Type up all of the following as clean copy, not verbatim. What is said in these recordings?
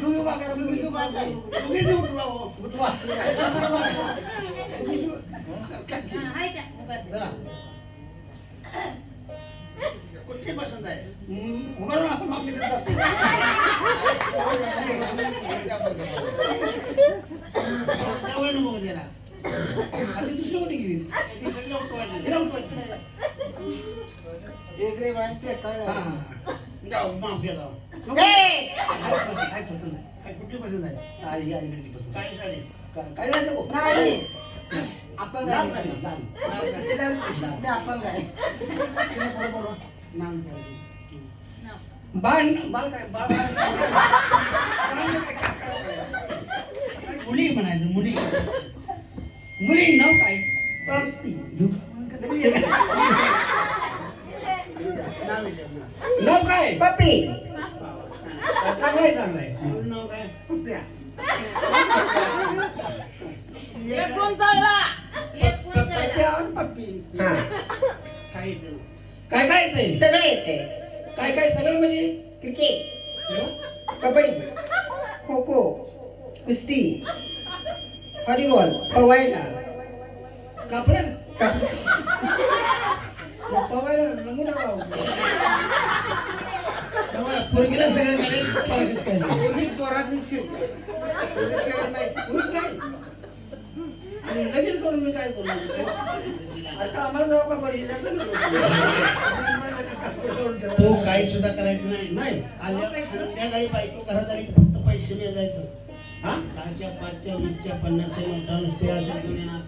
तुम्ही उभा करा, तुम्ही उभा करा. तुम्हीच उठवा हो. उठवा. जरा. कुठली पसंत आहे? उभा राहून असं मागणी करत जातो. त्यावर नको द्यायला. आता दुसरी मोठी गेली. तिकडलं उठवायचं. तिला उठवायचं. एक रे बाय ते काय जाऊ माफ घ्या जाऊ. काय पसंत आहे? काय कुठली पसंत आहे? साडी अलीकडची पसंत. काय साडी? काय झालं? नाही. आपण काय? आपण काय? बाळ बाळ काय? बाळ मुली म्हणायचं मुली. मुली नाव काय? नाव काय? पप्पी. चांगलाय चांगलाय. नाव काय? पप्प्या. कोण चालला पप्पी. काय काय येतंय? सगळं येते. काय काय सगळं म्हणजे? क्रिकेट, कबड्डी, खो खो, कुस्ती, व्हॉलीबॉल, पवायला. कापड पवायला नमुना पोरगीला सगळं पोरगी पोरातनीच खेळते. लगीन करून मी काय करू? आता आम्हाला जाऊ का पडेल? तो काही सुद्धा करायचं नाही. नाही आल्यावर संध्याकाळी बायको घरात आली फक्त पैसे मिळायचं. हा 10च्या 5च्या 20च्या 50च्या नोटा नुसते अशा घेऊन येणार.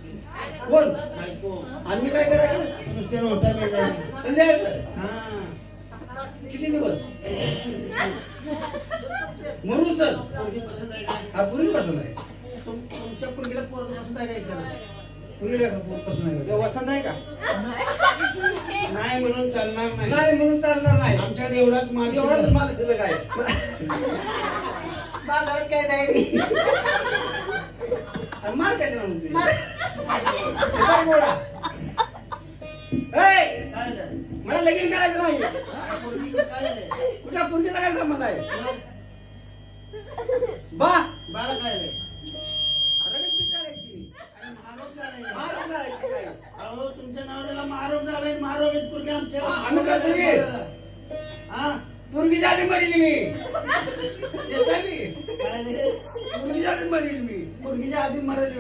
कोण? बायको. आम्ही काय करायचं? नुसते नोटा मिळायचं संध्याकाळी. हा किती दिवस? मरू चल. पोरगी पसंत आहे का? हा पोरगी पसंत आहे. तुमच्या पोरगीला पोरग पसंत आहे का? विचारा. पोरगीला का पोरग पसंत आहे का? वसंत आहे का? नाही म्हणून चालणार नाही. नाही म्हणून चालणार नाही. आमच्याकडे एवढाच माल. एवढाच माल दिलं काय? बाजारात काय नाही. मार काय म्हणून तुझी? मला लगीन करायचं नाही. कुठल्या पोरगीला काय संबंध आहे? बा बाळा काय रे? अहो तुमच्या नावाला महारोग झालाय. महारोग आहेत पोरगी आमच्या. आम्ही काय तुम्ही? हा पोरगीच्या आधी मरील मी. पोरगीच्या आधी मरील मी. पोरगीच्या आधी मरेल.